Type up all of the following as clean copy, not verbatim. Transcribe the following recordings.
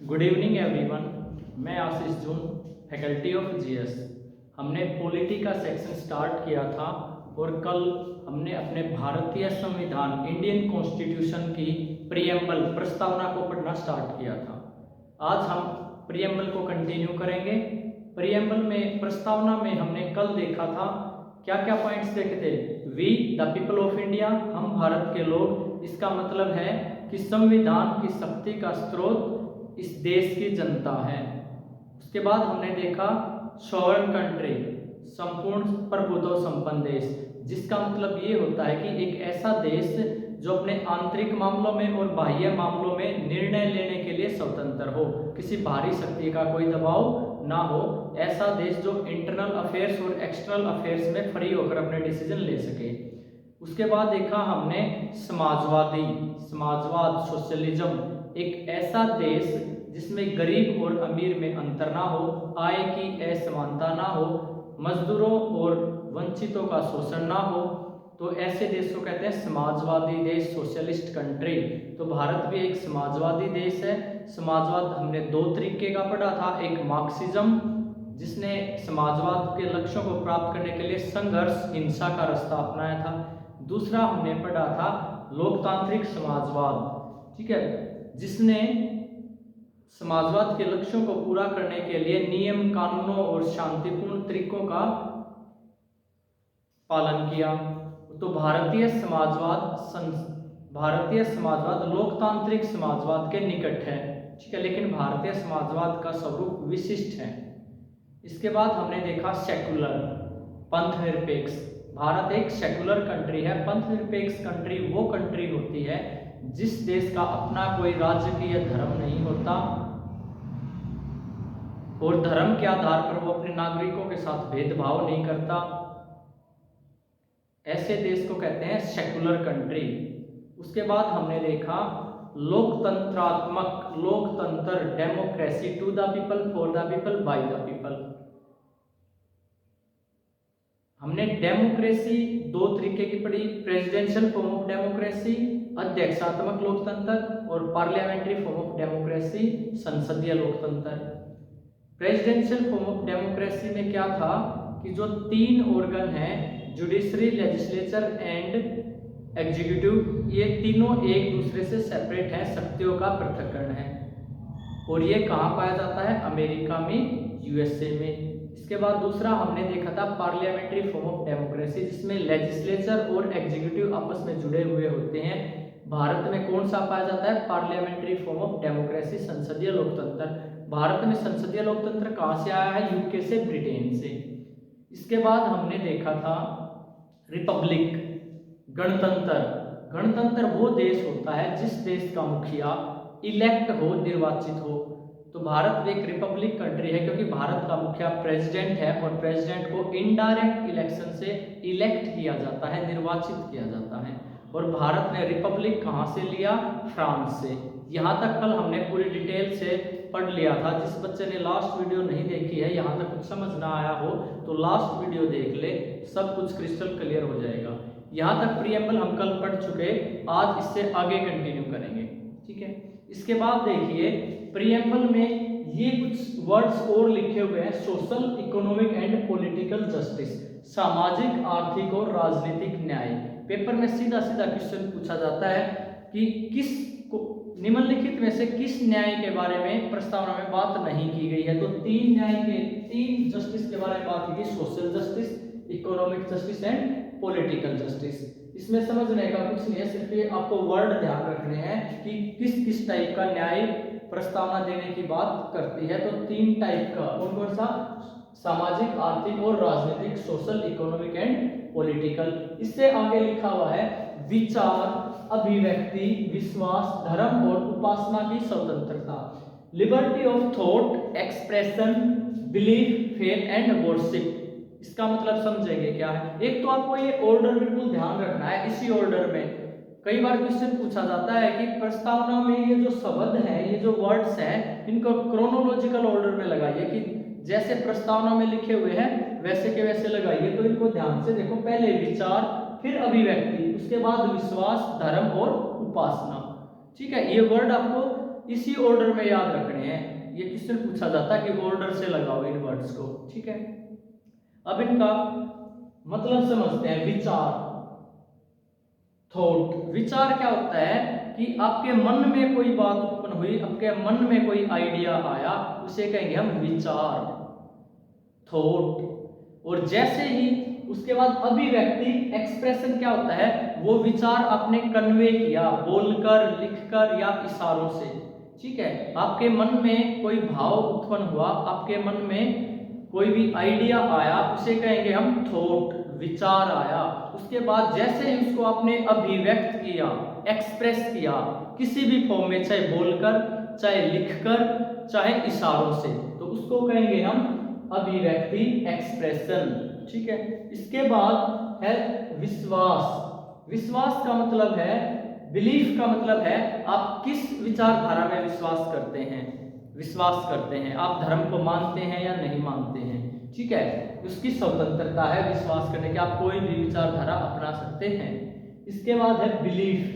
Good evening everyone. मैं आशीष जून, faculty of GS. हमने polity का सेक्शन स्टार्ट किया था और कल हमने अपने भारतीय संविधान इंडियन कॉन्स्टिट्यूशन की प्रीएम्बल प्रस्तावना को पढ़ना स्टार्ट किया था। आज हम प्रीएम्बल को कंटिन्यू करेंगे। प्रीएम्बल में प्रस्तावना में हमने कल देखा था क्या क्या पॉइंट्स देखे थे। We the people of India, हम भारत के लोग। इसका मतलब है कि संविधान की शक्ति का स्रोत इस देश की जनता है। उसके बाद हमने देखा सॉवरेन कंट्री, संपूर्ण प्रभुत्व संपन्न देश, जिसका मतलब ये होता है कि एक ऐसा देश जो अपने आंतरिक मामलों में और बाह्य मामलों में निर्णय लेने के लिए स्वतंत्र हो, किसी बाहरी शक्ति का कोई दबाव ना हो। ऐसा देश जो इंटरनल अफेयर्स और एक्सटर्नल अफेयर्स में फ्री होकर अपने डिसीजन ले सके। उसके बाद देखा हमने समाजवाद, सोशलिज्म, एक ऐसा देश जिसमें गरीब और अमीर में अंतर ना हो, आय की असमानता ना हो, मजदूरों और वंचितों का शोषण ना हो, तो ऐसे देश को कहते हैं समाजवादी देश, सोशलिस्ट कंट्री। तो भारत भी एक समाजवादी देश है। समाजवाद हमने दो तरीके का पढ़ा था, एक मार्क्सिज्म जिसने समाजवाद के लक्ष्यों को प्राप्त करने के लिए संघर्ष, हिंसा का रास्ता अपनाया था। दूसरा हमने पढ़ा था लोकतांत्रिक समाजवाद, ठीक है, जिसने समाजवाद के लक्ष्यों को पूरा करने के लिए नियम, कानूनों और शांतिपूर्ण तरीकों का पालन किया। तो भारतीय समाजवाद लोकतांत्रिक समाजवाद के निकट है, ठीक है, लेकिन भारतीय समाजवाद का स्वरूप विशिष्ट है। इसके बाद हमने देखा सेकुलर, पंथ निरपेक्ष। भारत एक सेकुलर कंट्री है। पंथ निरपेक्ष कंट्री वो कंट्री होती है जिस देश का अपना कोई राजकीय धर्म नहीं होता और धर्म के आधार पर वो अपने नागरिकों के साथ भेदभाव नहीं करता। ऐसे देश को कहते हैं सेकुलर कंट्री। उसके बाद हमने देखा लोकतंत्र, democracy, to the people, for the people, by the people. हमने डेमोक्रेसी दो तरीके की पढ़ी, प्रेसिडेंशियल फॉर्म ऑफ डेमोक्रेसी, अध्यक्षात्मक लोकतंत्र, और पार्लियामेंट्री फॉर्म ऑफ डेमोक्रेसी, संसदीय लोकतंत्र। प्रेसिडेंशियल फॉर्म ऑफ डेमोक्रेसी में क्या था कि जो तीन ऑर्गन हैं, जुडिशरी, लेजिस्लेचर एंड एग्जीक्यूटिव, ये तीनों एक दूसरे से सेपरेट हैं, शक्तियों का पृथक्करण है। और ये कहाँ पाया जाता है? अमेरिका में, यूएसए में। इसके बाद दूसरा हमने देखा था पार्लियामेंट्री फॉर्म ऑफ डेमोक्रेसी, जिसमें लेजिस्लेचर और एग्जीक्यूटिव आपस में जुड़े हुए होते हैं। भारत में कौन सा पाया जाता है? पार्लियामेंट्री फॉर्म ऑफ डेमोक्रेसी, संसदीय लोकतंत्र। भारत में संसदीय लोकतंत्र कहाँ से आया है? यूके से, ब्रिटेन से। इसके बाद हमने देखा था रिपब्लिक, गणतंत्र वो देश होता है जिस देश का मुखिया इलेक्ट हो, निर्वाचित हो। तो भारत एक रिपब्लिक कंट्री है क्योंकि भारत का मुखिया प्रेसिडेंट है और प्रेसिडेंट को इनडायरेक्ट इलेक्शन से इलेक्ट किया जाता है, निर्वाचित किया जाता है। और भारत ने रिपब्लिक कहाँ से लिया? फ्रांस से। यहाँ तक कल हमने पूरी डिटेल से पढ़ लिया था। जिस बच्चे ने लास्ट वीडियो नहीं देखी है, यहाँ तक कुछ समझ ना आया हो तो लास्ट वीडियो देख ले, सब कुछ क्रिस्टल क्लियर हो जाएगा। यहाँ तक प्रीएम्बल हम कल पढ़ चुके, आज इससे आगे कंटिन्यू करेंगे, ठीक है। इसके बाद देखिए प्रीएम्बल में ये कुछ वर्ड्स और लिखे हुए हैं, social, economic and political justice, सामाजिक, आर्थिक और राजनीतिक न्याय। पेपर में सीधा सीधा क्वेश्चन पूछा जाता है कि किस को निम्नलिखित में से किस न्याय के बारे में प्रस्तावना में बात नहीं की गई है? तो तीन जस्टिस के बारे में बात की गई, social justice, economic justice and political justice. इसमें समझने का कुछ नहीं है, सिर्फ ये आपको वर्ड ध्यान रखने हैं कि किस किस टाइप का न्याय प्रस्तावना देने की बात करती है। तो तीन टाइप का, कौन कौन सा? सामाजिक, आर्थिक और राजनीतिक, सोशल, इकोनॉमिक एंड पॉलिटिकल। इससे आगे लिखा हुआ है विचार, अभिव्यक्ति, विश्वास, धर्म और उपासना की स्वतंत्रता, liberty of thought, expression, belief, faith and worship. इसका मतलब समझेंगे क्या है। एक तो आपको ये ऑर्डर बिल्कुल ध्यान रखना है। इसी ऑर्डर में कई बार क्वेश्चन पूछा जाता है कि प्रस्तावना में ये जो शब्द है, ये जो वर्ड्स हैं, इनको क्रोनोलॉजिकल ऑर्डर में लगाइए कि जैसे प्रस्तावना में लिखे हुए हैं वैसे के वैसे लगाइए। तो इनको ध्यान से देखो, पहले विचार, फिर अभिव्यक्ति, उसके बाद विश्वास, धर्म और उपासना, ठीक है। ये वर्ड आपको इसी ऑर्डर में याद रखने हैं। ये क्वेश्चन पूछा जाता है कि ऑर्डर से लगाओ इन वर्ड्स को, ठीक है। अब इनका मतलब समझते हैं। विचार, थॉट। विचार क्या होता है कि आपके मन में कोई बात उत्पन्न हुई, आपके मन में कोई आइडिया आया, उसे कहेंगे हम विचार, थॉट। और जैसे ही उसके बाद अभिव्यक्ति, एक्सप्रेशन क्या होता है, वो विचार आपने कन्वे किया बोलकर, लिखकर या इशारों से, ठीक है। आपके मन में कोई भाव उत्पन्न हुआ, आपके मन में कोई भी आइडिया आया, उसे कहेंगे हम थॉट, विचार आया। उसके बाद जैसे ही उसको आपने अभिव्यक्त किया, एक्सप्रेस किया किसी भी फॉर्म में, चाहे बोलकर, चाहे लिखकर, चाहे इशारों से, तो उसको कहेंगे हम अभिव्यक्ति, एक्सप्रेशन, ठीक है। इसके बाद है विश्वास। विश्वास का मतलब है, बिलीफ का मतलब है आप किस विचारधारा में विश्वास करते हैं, विश्वास करते हैं, आप धर्म को मानते हैं या नहीं मानते हैं, ठीक है। उसकी स्वतंत्रता है विश्वास करने की, आप कोई भी विचारधारा अपना सकते हैं। इसके बाद है बिलीफ,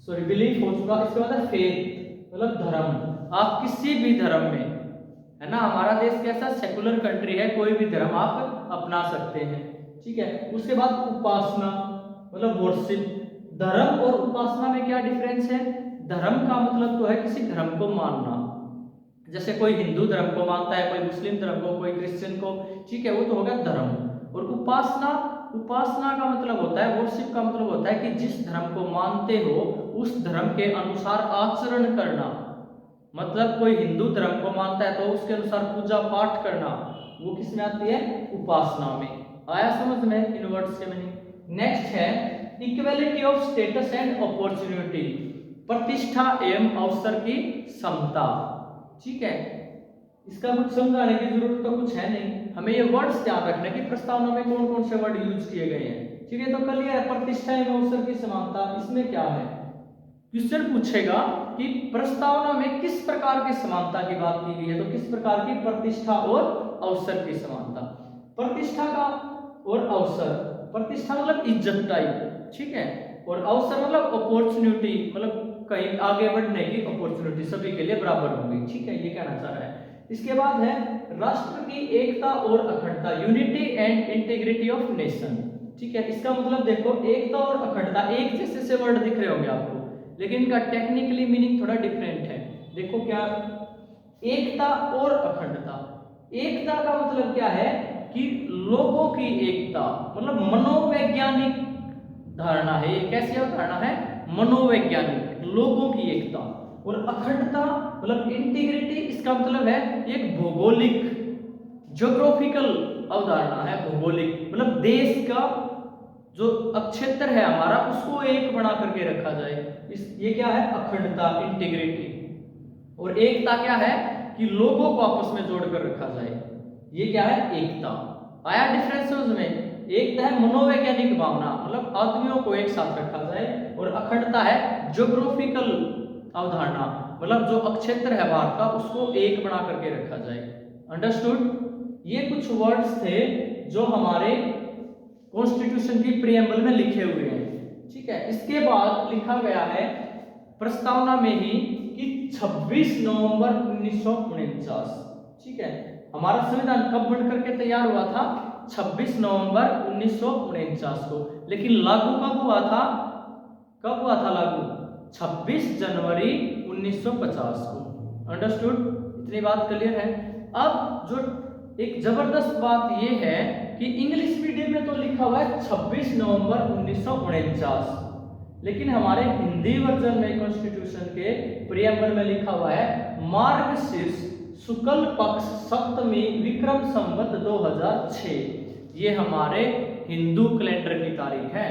सॉरी बिलीफ हो चुका। इसके बाद है फेथ, मतलब धर्म। आप किसी भी धर्म में, है ना, हमारा देश कैसा सेकुलर कंट्री है, कोई भी धर्म आप अपना सकते हैं, ठीक है। उसके बाद उपासना, मतलब वर्शिप। धर्म और उपासना में क्या डिफरेंस है? धर्म का मतलब तो है किसी धर्म को मानना, जैसे कोई हिंदू धर्म को मानता है, कोई मुस्लिम धर्म को, कोई क्रिश्चियन को, ठीक है, वो तो हो गया धर्म। और उपासना, उपासना का मतलब होता है, वर्शिप का मतलब होता है कि जिस धर्म को मानते हो उस धर्म के अनुसार आचरण करना। मतलब कोई हिंदू धर्म को मानता है तो उसके अनुसार पूजा पाठ करना, वो किस में आती है? उपासना में। आया समझ में इन वर्ड्स के मीनिंग? नेक्स्ट है equality of status and opportunity, प्रतिष्ठा एवं अवसर की समता, ठीक है। इसका कुछ समझाने की जरूरत तो कुछ है नहीं, हमें ये वर्ड्स ध्यान रखना कि प्रस्तावना में कौन कौन से वर्ड यूज किए गए हैं, ठीक है। तो क्लियर है, प्रतिष्ठा एवं अवसर की समानता, इसमें क्या है? क्वेश्चन पूछेगा कि प्रस्तावना में किस प्रकार की समानता की बात की गई है, तो किस प्रकार की? प्रतिष्ठा और अवसर की समानता। प्रतिष्ठा का और अवसर, प्रतिष्ठा मतलब इज्जत टाइप, ठीक है, और अवसर मतलब अपॉर्चुनिटी, मतलब कहीं आगे बढ़ने की अपॉर्चुनिटी सभी के लिए बराबर होगी, ठीक है, ये कहना चाह रहा है। इसके बाद है राष्ट्र की एकता और अखंडता, unity and integrity of nation, ठीक है। इसका मतलब देखो, एकता और अखंडता एक जैसे से वर्ड दिख रहे होंगे आपको, लेकिन इनका टेक्निकली मीनिंग थोड़ा डिफरेंट है। देखो क्या, एकता और अखंडता। एकता का मतलब क्या है कि लोगों की एकता, मतलब मनोवैज्ञानिक धारणा है, ये कैसी धारणा है? मनोवैज्ञानिक, लोगों की एकता। और अखंडता मतलब इंटीग्रिटी, इसका मतलब है एक भौगोलिक, ज्योग्राफिकल अवधारणा है, भौगोलिक, मतलब देश का जो क्षेत्र है हमारा, उसको एक बना करके रखा जाए, ये क्या है? अखंडता, इंटीग्रिटी। और एकता क्या है? कि लोगों को आपस में जोड़कर रखा जाए, ये क्या है? एकता। आया डिफरेंस समझ में? एकता है मनोवैज्ञानिक भावना, मतलब आदमियों को एक साथ रखा जाए, और अखंडता है ज्योग्राफिकल अवधारणा, मतलब जो क्षेत्र है भारत का, उसको एक बना करके रखा जाए। अंडरस्टूड? ये कुछ वर्ड्स थे जो हमारे कॉन्स्टिट्यूशन की प्रीएम्बल में लिखे हुए हैं, ठीक है। इसके बाद लिखा गया है प्रस्तावना में ही कि 26 नवंबर 1949, ठीक है, हमारा संविधान कब बन करके तैयार हुआ था? 26 नवंबर 1949 को। लेकिन लागू कब हुआ था? कब हुआ था लागू? 26 जनवरी 1950 को। अंडरस्टूड? इतनी बात क्लियर है? अब जो एक जबरदस्त बात यह है कि इंग्लिश मीडियम में तो लिखा हुआ है 26 नवंबर 1949, लेकिन हमारे हिंदी वर्जन में कॉन्स्टिट्यूशन के प्रीएम्बल में लिखा हुआ है मार्गशीर्ष शुक्ल पक्ष सप्तमी विक्रम संवत 2006। ये हमारे हिंदू कैलेंडर की तारीख है,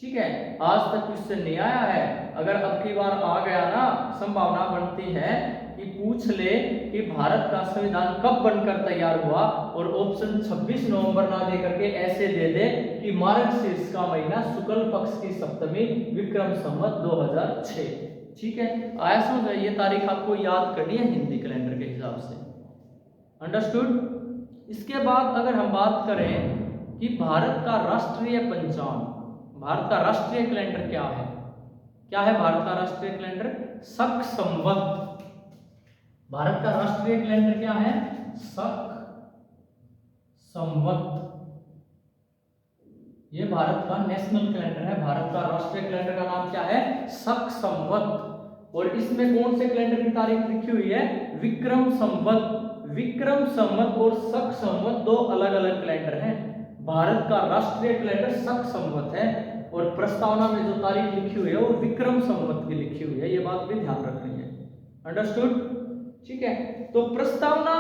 ठीक है। आज तक क्वेश्चन नहीं आया है, अगर अब की बार आ गया ना, संभावना बनती है कि पूछ ले कि भारत का संविधान कब बनकर तैयार हुआ, और ऑप्शन 26 नवंबर ना दे करके ऐसे दे दे कि मार्गशीर्ष का महीना शुक्ल पक्ष की सप्तमी विक्रम संवत 2006, ठीक है। आया समझ? ये तारीख आपको याद करनी है हिंदी कैलेंडर के हिसाब से। अंडरस्टूड? इसके बाद अगर हम बात करें कि भारत का राष्ट्रीय पंचांग, भारत का राष्ट्रीय कैलेंडर क्या है, क्या है भारत का राष्ट्रीय कैलेंडर? शक संवत। भारत का राष्ट्रीय कैलेंडर क्या है? शक संवत। ये भारत का नेशनल कैलेंडर है। भारत का राष्ट्रीय कैलेंडर का नाम क्या है? शक संवत। और इसमें कौन से कैलेंडर की तारीख लिखी हुई है? विक्रम संवत। विक्रम संवत और शक संवत दो अलग अलग कैलेंडर हैं। भारत का राष्ट्रीय कैलेंडर शक संवत है और प्रस्तावना में जो तारीख लिखी हुई है वो विक्रम संवत की लिखी हुई है। ये बात भी ध्यान रखनी है। अंडरस्टूड? ठीक है। तो प्रस्तावना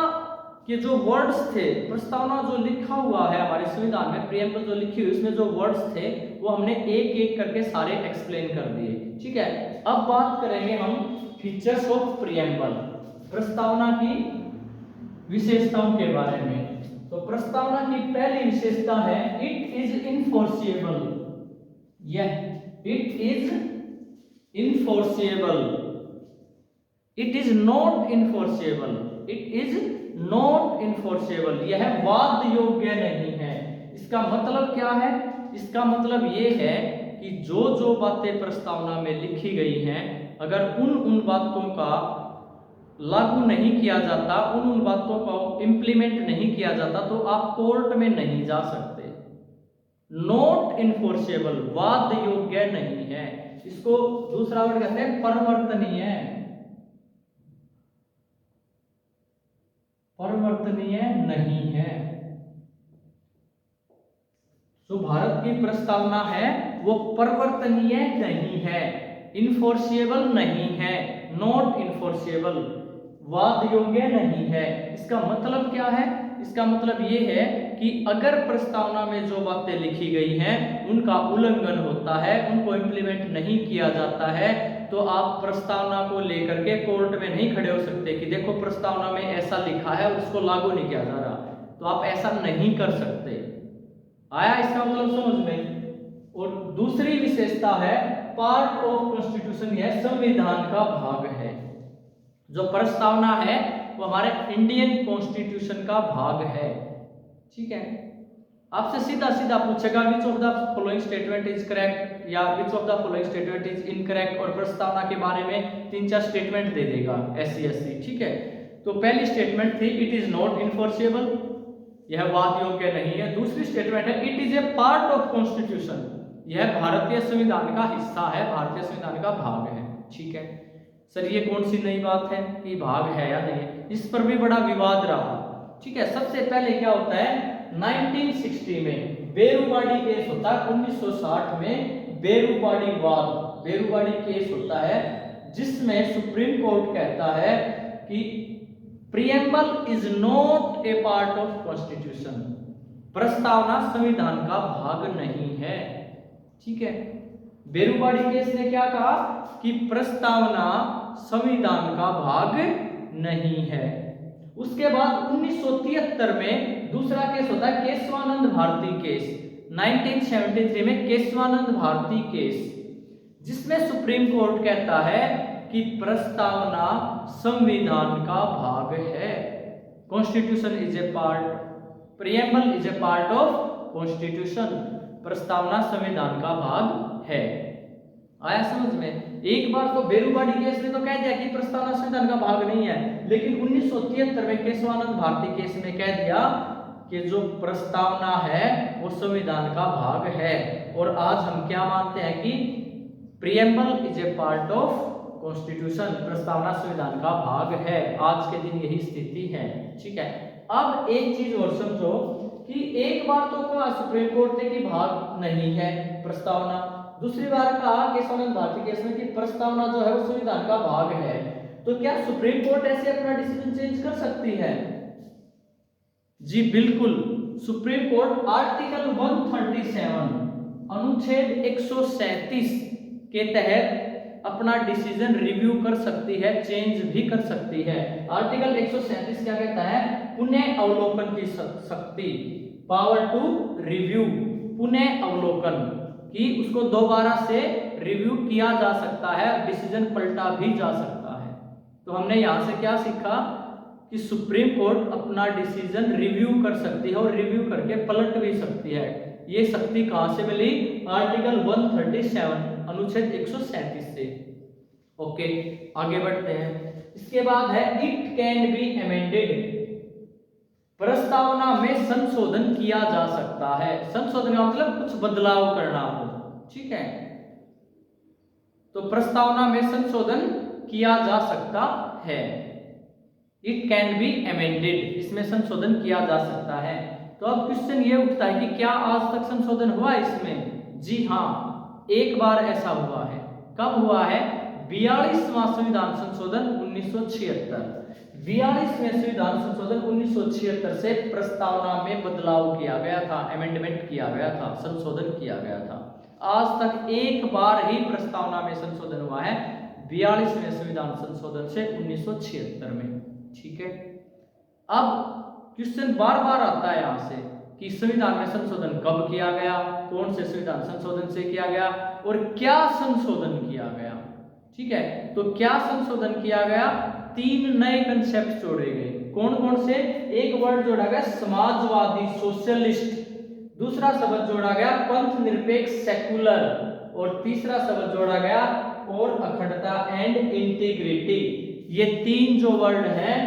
के जो वर्ड्स थे, प्रस्तावना जो लिखा हुआ है हमारे संविधान में, प्रियम्बल जो लिखी हुई उसमें जो वर्ड्स थे वो हमने एक एक करके सारे एक्सप्लेन कर दिए। ठीक है। अब बात करेंगे हम फीचर्स ऑफ प्रियम्बल, प्रस्तावना की विशेषताओं के बारे में। तो प्रस्तावना की पहली विशेषता है इट इज इनफोर्सिएबल। यह it is enforceable. It is not enforceable. It is not enforceable. यह वाद योग्य नहीं है। इसका मतलब क्या है? इसका मतलब यह है कि जो जो बातें प्रस्तावना में लिखी गई हैं, अगर उन बातों का लागू नहीं किया जाता, उन बातों को इंप्लीमेंट नहीं किया जाता, तो आप कोर्ट में नहीं जा सकते। नॉट इनफोर्सिएबल, वाद योग्य नहीं है। इसको दूसरा वर्ड कहते हैं परिवर्तनीय। परिवर्तनीय नहीं है। जो भारत की प्रस्तावना है वो परिवर्तनीय नहीं है, इनफोर्सिएबल नहीं है, नॉट इनफोर्सिएबल, वाद योग्य नहीं है। इसका मतलब क्या है? इसका मतलब ये है कि अगर प्रस्तावना में जो बातें लिखी गई हैं उनका उल्लंघन होता है, उनको इंप्लीमेंट नहीं किया जाता है, तो आप प्रस्तावना को लेकर के कोर्ट में नहीं खड़े हो सकते कि देखो प्रस्तावना में ऐसा लिखा है और उसको लागू नहीं किया जा रहा। तो आप ऐसा नहीं कर सकते। आया इसका मतलब समझ में? और दूसरी विशेषता है पार्ट ऑफ कॉन्स्टिट्यूशन, यह संविधान का भाग है। जो प्रस्तावना है वो हमारे इंडियन कॉन्स्टिट्यूशन का भाग है। ठीक है। आपसे सीधा सीधा पूछेगा which of the following statement is correct या which of the following statement is incorrect, और प्रस्तावना के बारे में 3-4 स्टेटमेंट दे देगा ऐसी। ठीक है। तो पहली स्टेटमेंट थी इट इज नॉट इनफोर्सिएबल, यह वाद योग्य नहीं है। दूसरी स्टेटमेंट है it is a part of constitution, यह भारतीय संविधान का हिस्सा है, भारतीय संविधान का भाग है। ठीक है सर, ये कौन सी नई बात है कि भाग है या नहीं है? इस पर भी बड़ा विवाद रहा। ठीक है। सबसे पहले क्या होता है 1960 में बेरुवाड़ी केस होता है। 1960 में बेरुवाड़ी केस होता है जिसमें सुप्रीम कोर्ट कहता है कि preamble is not a part of constitution, प्रस्तावना संविधान का भाग नहीं है। ठीक है। बेरुवाड़ी केस ने क्या कहा कि प्रस्तावना संविधान का भाग नहीं है। उसके बाद 1973 में दूसरा केस होता है केशवानंद भारती केस। 1973 में केशवानंद भारती केस, जिसमें सुप्रीम कोर्ट कहता है कि प्रस्तावना संविधान का भाग है। Constitution is a part, preamble is a part of constitution, प्रस्तावना संविधान का भाग है। आया समझ में? एक बार तो बेरुवाड़ी केस ने तो कह दिया कि प्रस्तावना संविधान का भाग नहीं है, लेकिन 1973 में केशवानंद भारती केस में कह दिया कि जो प्रस्तावना है वो संविधान का भाग है। और आज हम क्या मानते हैं कि preamble is a part of constitution, प्रस्तावना संविधान का भाग है। आज के दिन यही स्थिति है। ठीक है। अब एक चीज और समझो कि एक बार तो कहा सुप्रीम कोर्ट ने कि भाग नहीं है प्रस्तावना, दूसरी बार कहा केशवानंद भारती केस में कि प्रस्तावना जो है वो संविधान का भाग है। तो क्या सुप्रीम कोर्ट ऐसे अपना डिसीजन चेंज कर सकती है? जी बिल्कुल। सुप्रीम कोर्ट आर्टिकल 137 अनुच्छेद 137 के तहत अपना डिसीजन रिव्यू कर सकती है, चेंज भी कर सकती है। आर्टिकल 137 क्या कहता है? पुनः अवलोकन की शक्ति, पावर टू रिव्यू, पुनः अवलोकन कि उसको दोबारा से रिव्यू किया जा सकता है, डिसीजन पलटा भी जा सकता है। तो हमने यहां से क्या सीखा कि सुप्रीम कोर्ट अपना डिसीजन रिव्यू कर सकती है और रिव्यू करके पलट भी सकती है। ये शक्ति कहां से मिली? आर्टिकल 137 अनुच्छेद 137 से। ओके, आगे बढ़ते हैं। इसके बाद है इट कैन बी अमेंडेड, प्रस्तावना में संशोधन किया जा सकता है। संशोधन का मतलब कुछ बदलाव करना हो, ठीक है। तो प्रस्तावना में संशोधन किया जा सकता है, इट कैन बी अमेंडेड, इसमें संशोधन किया जा सकता है। तो अब क्वेश्चन ये उठता है कि क्या आज तक संशोधन हुआ इसमें? जी हाँ, एक बार ऐसा हुआ है। कब हुआ है? 42वां संविधान संशोधन 1976। 42वें संविधान संशोधन 1976 से प्रस्तावना में बदलाव किया गया था, अमेंडमेंट किया गया था, संशोधन किया गया था। आज तक एक बार ही प्रस्तावना में संशोधन हुआ है, 42वें संविधान संशोधन से 1976 में, ठीक है। अब क्वेश्चन बार बार आता है यहाँ से कि संविधान में संशोधन कब किया गया, कौन से संविधान संशोधन से किया गया और क्या संशोधन किया गया, ठीक है। तो क्या संशोधन किया गया? 3 नए कंसेप्ट जोड़े गए। कौन कौन से? एक वर्ड जोड़ा गया समाजवादी, सोशलिस्ट, दूसरा शब्द जोड़ा गया पंथ निरपेक्ष, सेकुलर, और तीसरा शब्द जोड़ा गया और अखंडता एंड इंटीग्रिटी। ये 3 जो वर्ड हैं,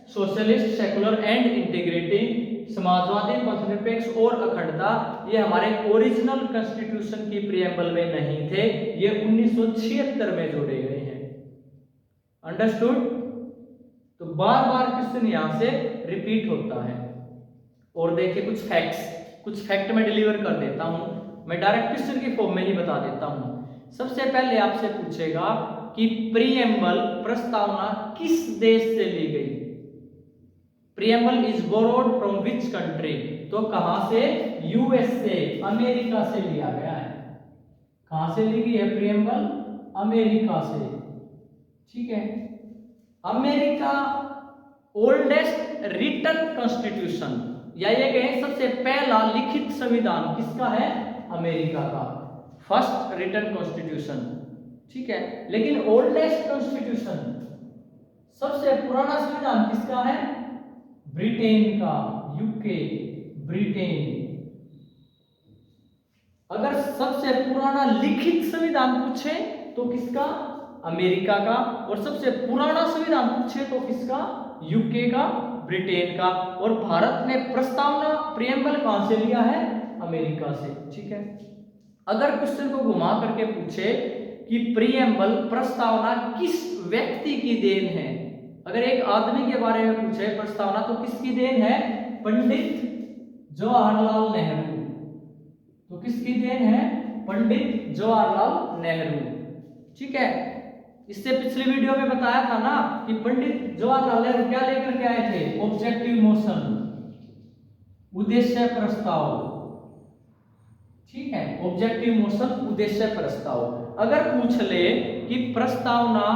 socialist, secular and integrity, Samajwadi, पंथ निरपेक्ष और अखंडता, ये हमारे ओरिजिनल कॉन्स्टिट्यूशन की प्रीएम्बल में नहीं थे, ये 1976 में जोड़े गए हैं। अंडरस्टूड? तो बार बार क्वेश्चन यहां से रिपीट होता है। और देखिए कुछ फैक्ट में डिलीवर कर देता हूं, मैं डायरेक्ट क्वेश्चन की फॉर्म में ही बता देता हूं। सबसे पहले आपसे पूछेगा कि प्रीएम्बल, प्रस्तावना किस देश से ली गई? Preamble is borrowed from which country? तो कहां से? यूएसए, अमेरिका से लिया गया है। कहां से ली गई है प्रीएम्बल? अमेरिका से, ठीक है। अमेरिका ओल्डेस्ट रिटन कॉन्स्टिट्यूशन, या ये कहें सबसे पहला लिखित संविधान किसका है? अमेरिका का, फर्स्ट रिटन कॉन्स्टिट्यूशन, ठीक है। लेकिन ओल्डेस्ट कॉन्स्टिट्यूशन, सबसे पुराना संविधान किसका है? ब्रिटेन का, यूके, ब्रिटेन। अगर सबसे पुराना लिखित संविधान पूछे तो किसका? अमेरिका का। और सबसे पुराना संविधान पूछे तो किसका? यूके का, ब्रिटेन का। और भारत ने प्रस्तावना, प्रीएम्बल कहां से लिया है? अमेरिका से, ठीक है। अगर क्वेश्चन को घुमा करके पूछे कि प्रीएम्बल, प्रस्तावना किस व्यक्ति की देन है, अगर एक आदमी के बारे में पूछे प्रस्तावना, तो किसकी देन है? पंडित जवाहरलाल नेहरू। तो किसकी देन है? पंडित जवाहरलाल नेहरू, ठीक है। इससे पिछली वीडियो में बताया था ना कि पंडित जवाहरलाल नेहरू क्या लेकर के आए थे? ऑब्जेक्टिव मोशन, उद्देश्य प्रस्ताव, ठीक है। ऑब्जेक्टिव मोशन, उद्देश्य प्रस्ताव। अगर पूछ ले कि प्रस्तावना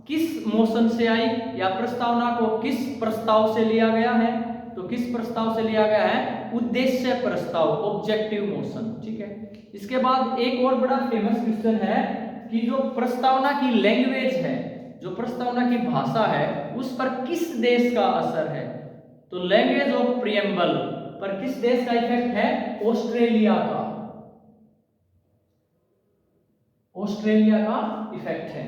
किस मोशन से आई या प्रस्तावना को किस प्रस्ताव से लिया गया है, तो किस प्रस्ताव से लिया गया है? उद्देश्य प्रस्ताव, ऑब्जेक्टिव मोशन, ठीक है। इसके बाद एक और बड़ा फेमस क्वेश्चन है कि जो प्रस्तावना की लैंग्वेज है, जो प्रस्तावना की भाषा है, उस पर किस देश का असर है? तो लैंग्वेज ऑफ प्रीएम्बल पर किस देश का इफेक्ट है? ऑस्ट्रेलिया का, ऑस्ट्रेलिया का इफेक्ट है।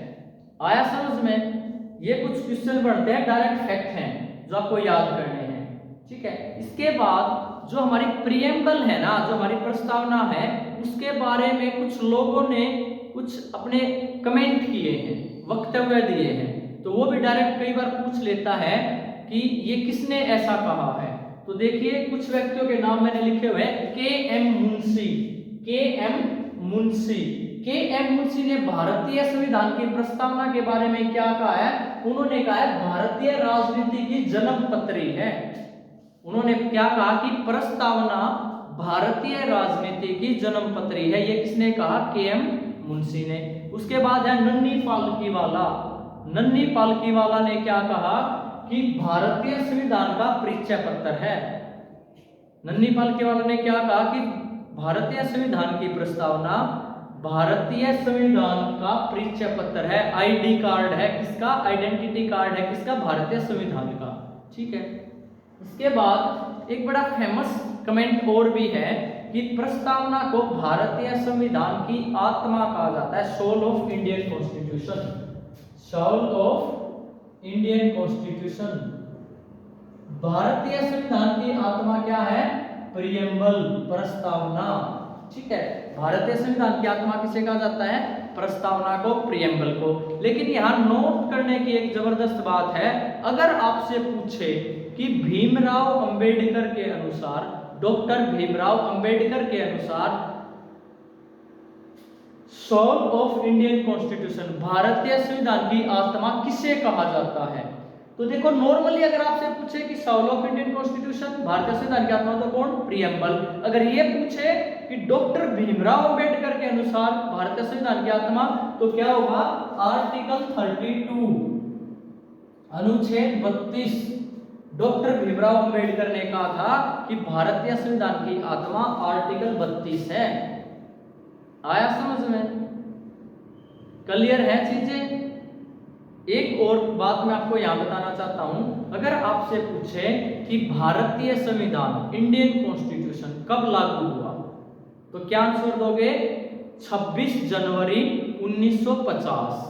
आया समझ में? ये कुछ क्वेश्चन बढ़ते हैं, डायरेक्ट फैक्ट हैं जो आपको याद करने हैं, ठीक है। इसके बाद जो हमारी प्रीएम्बल है ना, जो हमारी प्रस्तावना है, उसके बारे में कुछ लोगों ने कुछ अपने कमेंट किए हैं, वक्तव्य दिए हैं, तो वो भी डायरेक्ट कई बार पूछ लेता है कि ये किसने ऐसा कहा है। तो देखिए कुछ व्यक्तियों के नाम मैंने लिखे हुए हैं। KM. Munshi, KM. Munshi, KM. Munshi ने भारतीय संविधान की प्रस्तावना के बारे में क्या कहा है? उन्होंने कहा है भारतीय राजनीति की जन्मपत्री है। उन्होंने क्या कहा कि प्रस्तावना भारतीय राजनीति की जन्मपत्री है। ये किसने कहा? के.एम. मुंशी ने। उसके बाद है नन्ही पालकीवाला। नन्ही पालकीवाला ने क्या कहा कि भारतीय संविधान का परिचय पत्र है। नन्ही पालकीवाला ने क्या कहा कि भारतीय संविधान की प्रस्तावना भारतीय संविधान का परिचय पत्र है, आईडी कार्ड है। किसका? आइडेंटिटी कार्ड है किसका? भारतीय संविधान का, ठीक है। इसके बाद एक बड़ा फेमस कमेंट और भी है कि प्रस्तावना को भारतीय संविधान की आत्मा कहा जाता है, soul of Indian constitution, soul of Indian constitution. भारतीय संविधान की आत्मा क्या है? प्रियम्बल, प्रस्तावना। ठीक है, भारतीय संविधान की आत्मा किसे कहा जाता है? प्रस्तावना को, प्रियम्बल को। लेकिन यहाँ नोट करने की एक जबरदस्त बात है, अगर आपसे पूछे कि भीमराव अंबेडकर के अनुसार, डॉक्टर भीमराव अंबेडकर के अनुसार सोल ऑफ इंडियन कॉन्स्टिट्यूशन, भारतीय संविधान की आत्मा किसे कहा जाता है? तो देखो नॉर्मली अगर आपसे पूछे कि सोल ऑफ इंडियन कॉन्स्टिट्यूशन, भारतीय संविधान की आत्मा, तो कौन? प्रियम्बल। अगर ये पूछे कि डॉक्टर भीमराव अंबेडकर के अनुसार भारतीय संविधान की आत्मा, तो क्या होगा? आर्टिकल 32, अनुच्छेद 32। डॉक्टर भीमराव अंबेडकर ने कहा था कि भारतीय संविधान की आत्मा आर्टिकल 32 है। आया समझ में? क्लियर है चीजें? एक और बात मैं आपको यहां बताना चाहता हूं, अगर आपसे पूछे कि भारतीय संविधान, इंडियन कॉन्स्टिट्यूशन कब लागू हुआ, तो क्या आंसर दोगे? 26 जनवरी 1950।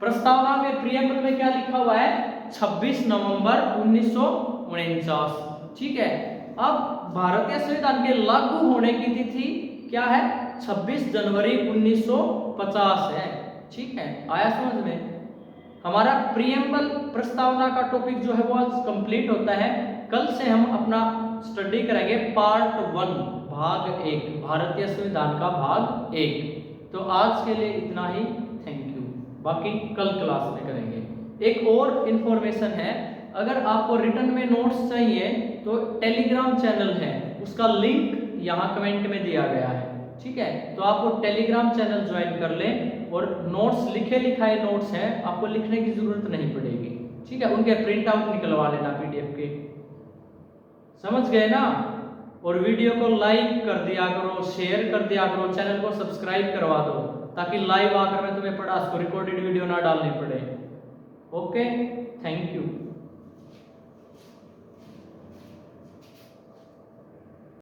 प्रस्तावना में, प्रियम्बल में क्या लिखा हुआ है? 26 नवंबर 1949। ठीक है, अब भारतीय संविधान के लागू होने की तिथि क्या है? 26 जनवरी 1950 है। ठीक है, आया समझ में? हमारा प्रियम्बल, प्रस्तावना का टॉपिक जो है वो आज कंप्लीट होता है। कल से हम अपना स्टडी करेंगे पार्ट 1, भाग 1, भारतीय संविधान का भाग 1। तो आज के लिए इतना ही, थैंक यू। बाकी कल क्लास में करेंगे। एक और इन्फॉर्मेशन है, अगर आपको रिटर्न में नोट्स चाहिए तो टेलीग्राम चैनल है, उसका लिंक यहाँ कमेंट में दिया गया है। ठीक है, तो आप वो टेलीग्राम चैनल ज्वाइन कर लें, और नोट्स, लिखे लिखाए नोट्स हैं, आपको लिखने की जरूरत नहीं पड़ेगी। ठीक है, उनके प्रिंट आउट निकलवा लेना पीडीएफ के। समझ गए ना? और वीडियो को लाइक कर दिया करो, शेयर कर दिया करो, चैनल को सब्सक्राइब करवा दो, ताकि लाइव आकर मैं तुम्हें पढ़ा सको, रिकॉर्डेड वीडियो ना डालनी पड़े। Okay, thank you.